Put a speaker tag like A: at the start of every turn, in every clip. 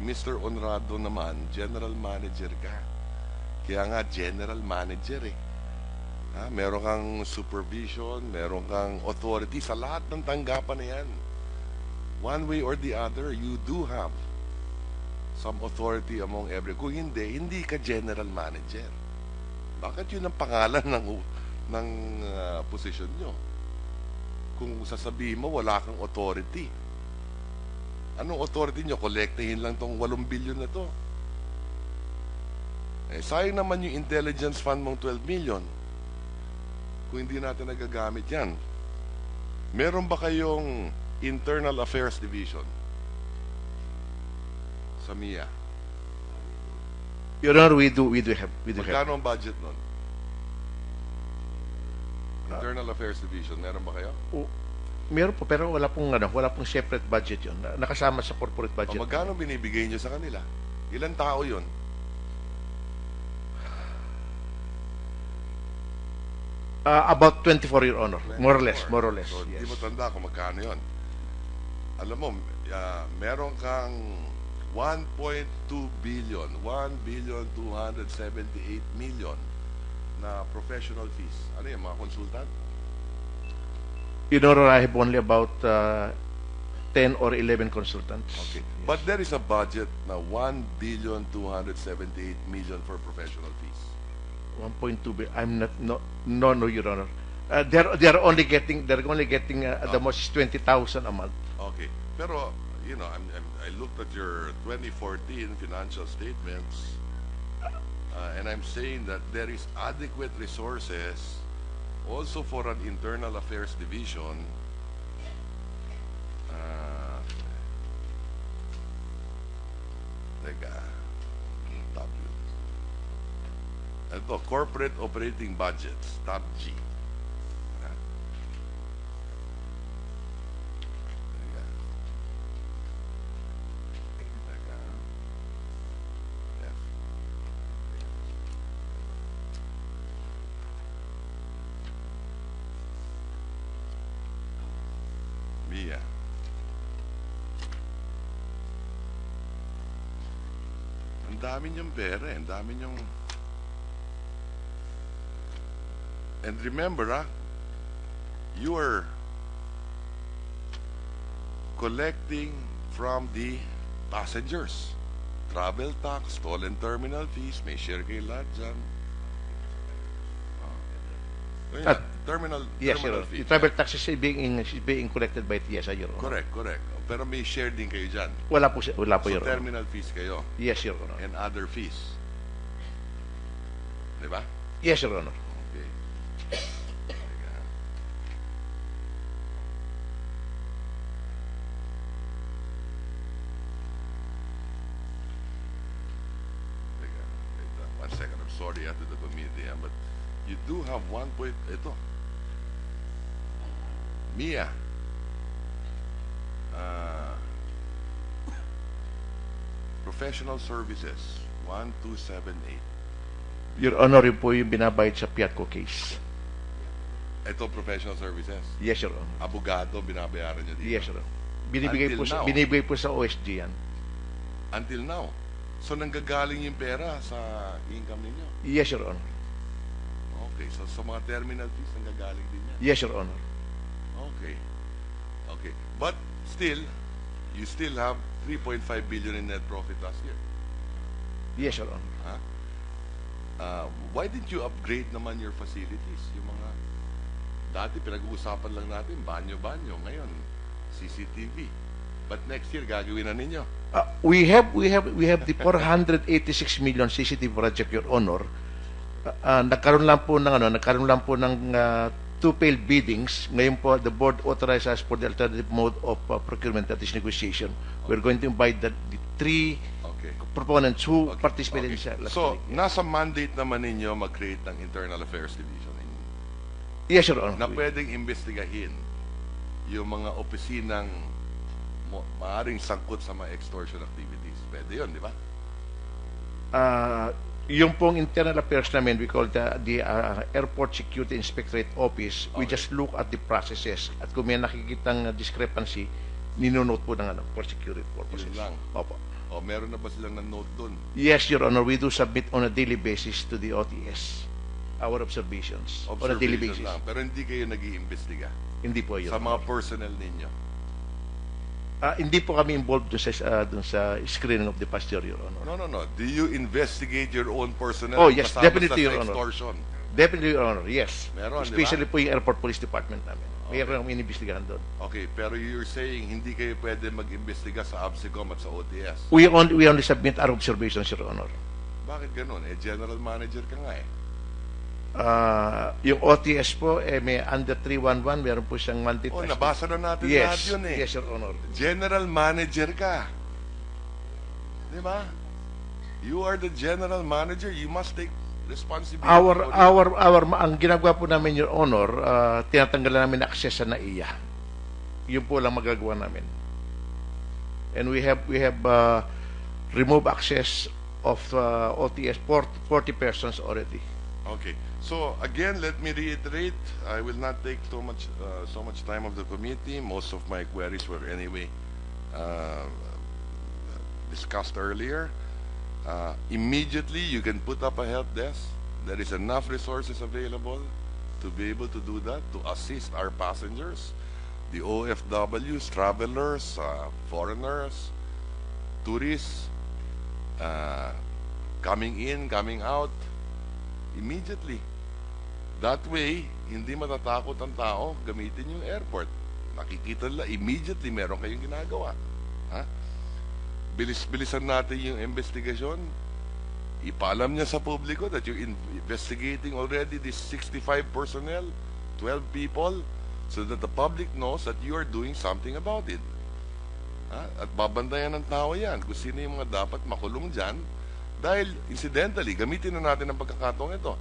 A: Mr. Honrado naman, general manager ka. Kaya nga, general manager eh. Meron kang supervision, meron kang authority sa lahat ng tanggapan na yan. One way or the other, you do have some authority among every. Kung hindi, hindi ka general manager. Bakit yun ang pangalan ng position nyo? Kung sasabihin mo, wala kang authority. Anong authority nyo? Kolektahin lang tong 8 billion na to. Sayang naman yung intelligence fund mong 12 million. Kung hindi natin nagagamit yan. Meron ba kayong Internal Affairs Division sa MIA?
B: Your Honor, we do have.
A: Magkano ang budget nun? Internal Affairs Division, meron ba kayo?
B: Meron po, pero wala pong separate budget yun. Nakasama sa corporate budget.
A: Magkano binibigay nyo sa kanila? Ilan tao yun?
B: About 24, Your Honor. More or less.
A: So,
B: Yes.
A: hindi mo tanda kung magkano yun. Alam mo, meron kang 1.2 billion, 1,278 million na professional fees. Ano yan, mga consultant?
B: Your Honor, I have only about 10 or 11 consultants.
A: Okay.
B: Yes.
A: But there is a budget na 1,278 million for professional fees.
B: 1.2 billion. I'm not. No, Your Honor. They're only getting the most is 20,000 a month.
A: Okay. Pero, you know, I looked at your 2014 financial statements, and I'm saying that there is adequate resources also for an internal affairs division. Teka. Ito, corporate operating budgets, tab G. Mia. Ang dami niyong pera, ang dami niyong... And remember, you are collecting from the passengers. Travel tax, stolen terminal fees, may share kayo lahat dyan. Terminal
B: Yes,
A: terminal
B: Your Honor.
A: fee.
B: The travel tax is being collected by TSI, Your Honor.
A: Correct. Pero may share din kayo dyan.
B: Wala po,
A: So
B: Your Honor.
A: terminal fees kayo
B: Yes, Your Honor.
A: and other fees. Di ba?
B: Yes, Your Honor.
A: Okay. Teka. Teka. Wait, 1 second. I'm sorry to the committee, but you do have ito. Mia. Professional services, 1278.
B: Your Honor, yun po yung binabayad sa Piatco case.
A: Ito professional services.
B: Yes, Your Honor.
A: Abogado, binabayaran nyo dito.
B: Yes, Your Honor.
A: Until now.
B: Binibigay po sa OSG yan.
A: Until now. So, nanggagaling yung pera sa income ninyo.
B: Yes, Your Honor.
A: Okay. So, sa mga terminal fees, nanggagaling din yan.
B: Yes, Your Honor.
A: Okay. But, still, you still have 3.5 billion in net profit last year.
B: Yes, Your Honor.
A: Why didn't you upgrade naman your facilities? Yung mga, dati pinag-uusapan lang natin, banyo-banyo. Ngayon, CCTV. But next year, gagawin na ninyo.
B: We have the 486 million CCTV project, Your Honor. Nagkaroon lang po ng two failed biddings. Ngayon po, the board authorized us for the alternative mode of procurement, that is negotiation. We're going to invite the three proponents who participated in last
A: So,
B: week.
A: nasa mandate naman ninyo mag-create ng Internal Affairs Division.
B: Yes, Your Honor.
A: Na pwedeng imbestigahin yung mga opisinang maaring sangkot sa mga extortion activities. Pwede yun, di ba?
B: Yung pong internal affairs namin, we call the Airport Security Inspectorate Office. We just look at the processes. At kung may nakikitang discrepancy, ninonote po ng for security purposes.
A: Yun lang.
B: Opo.
A: O meron na ba silang na-note doon?
B: Yes, Your Honor, we do submit on a daily basis to the OTS our observations on a daily
A: Observation
B: basis.
A: lang. Pero hindi kayo nag-iimbestiga
B: Hindi po, Your
A: sa
B: Honor.
A: mga personnel ninyo.
B: Hindi po kami involved dun sa screening of the pasture, Your Honor.
A: No. Do you investigate your own personnel?
B: Oh, yes,
A: kasama
B: definitely,
A: sa
B: Your Honor.
A: extortion?
B: Definitely, Your Honor, yes.
A: Meron, di ba?
B: Especially po yung Airport Police Department namin. Mayroon kami inimbestigahan doon.
A: Okay, pero you're saying hindi kayo pwede mag-imbestiga sa ABSICOM at sa OTS.
B: We only submit our observations, Your Honor.
A: Bakit ganun? General manager ka nga eh.
B: Yung OTS po, may under 311, meron po siyang mandate.
A: Oh, nabasa na natin lahat
B: Yes,
A: yun eh.
B: yes, Your Honor.
A: General manager ka. Di ba? You are the general manager. You must take responsibility.
B: Ang ginagawa po namin, Your Honor, tinatanggalan namin access sa NAIA. Yun po lang magagawa namin. And we have removed access of OTS 40 persons already.
A: Okay. So again, let me reiterate. I will not take so much time of the committee. Most of my queries were anyway discussed earlier. Immediately, you can put up a help desk. There is enough resources available to be able to do that, to assist our passengers, the OFWs, travelers, foreigners, tourists, coming in, coming out, immediately. That way, hindi matatakot ang tao gamitin yung airport. Nakikita nila, immediately meron kayong ginagawa. Ha? Bilis-bilisan natin yung investigasyon. Ipaalam niya sa publiko that you're investigating already this 65 personnel, 12 people, so that the public knows that you are doing something about it. Ha? At babantayan ng tao yan kung sino yung mga dapat makulong dyan. Dahil, incidentally, gamitin na natin ang pagkakataong ito.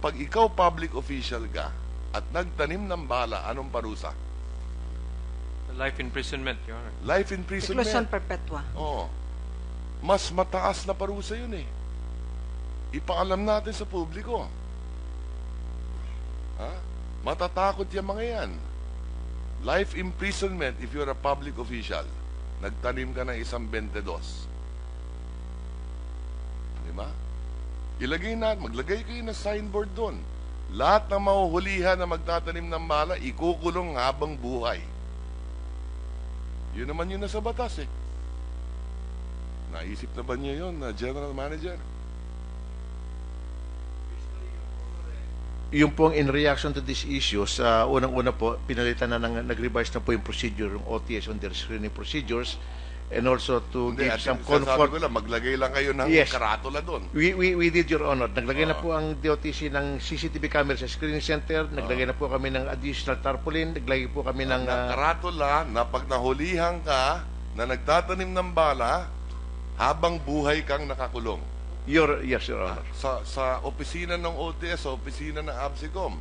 A: Pag ikaw public official ka at nagtanim ng bala, anong parusa?
C: Life imprisonment, Your Honor.
A: Life imprisonment.
D: Reclusion perpetua.
A: Oo. Mas mataas na parusa yun eh. Ipaalam natin sa publiko. Ha? Matatakot yung mga yan. Life imprisonment if you're a public official. Nagtanim ka ng isang 22. Diba? Maglagay kayo ng signboard doon. Lahat ng mahuhulihan na magtatanim ng bala, ikukulong habang buhay. Yun naman yun nasa batas eh. Naisip na ba niyo yun, General Manager?
B: Yung pong in reaction to this issue, sa unang-una po, pinalitan na nag-revise na po yung procedure, yung OTS on their screening procedures, and also to
A: Hindi,
B: give
A: at
B: some
A: sabi
B: comfort.
A: ko lang, maglagay lang kayo ng
B: Yes.
A: karatula doon.
B: We did, Your Honor. Naglagay na po ang DOTC ng CCTV camera sa screening center, naglagay na po kami ng additional tarpaulin, naglagay po kami ng...
A: Karatula na pag nahulihan ka na nagtatanim ng bala habang buhay kang nakakulong.
B: yes, Your Honor.
A: Sa opisina ng OTS, sa opisina ng ABSICOM,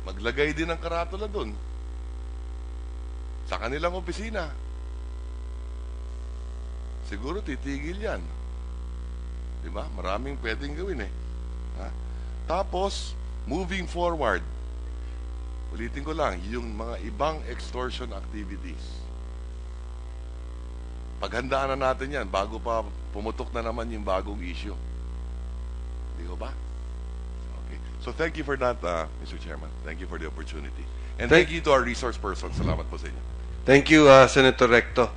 A: maglagay din ng karatula doon. Sa kanilang opisina. Siguro titigil yan. Diba? Maraming pwedeng gawin eh. Ha? Tapos, moving forward, ulitin ko lang, yung mga ibang extortion activities. Paghandaan na natin yan bago pa pumutok na naman yung bagong issue. Di ko ba? Okay. So thank you for that, Mr. Chairman. Thank you for the opportunity. And thank you to our resource person. Salamat po sa inyo.
E: Thank you, Senator Recto.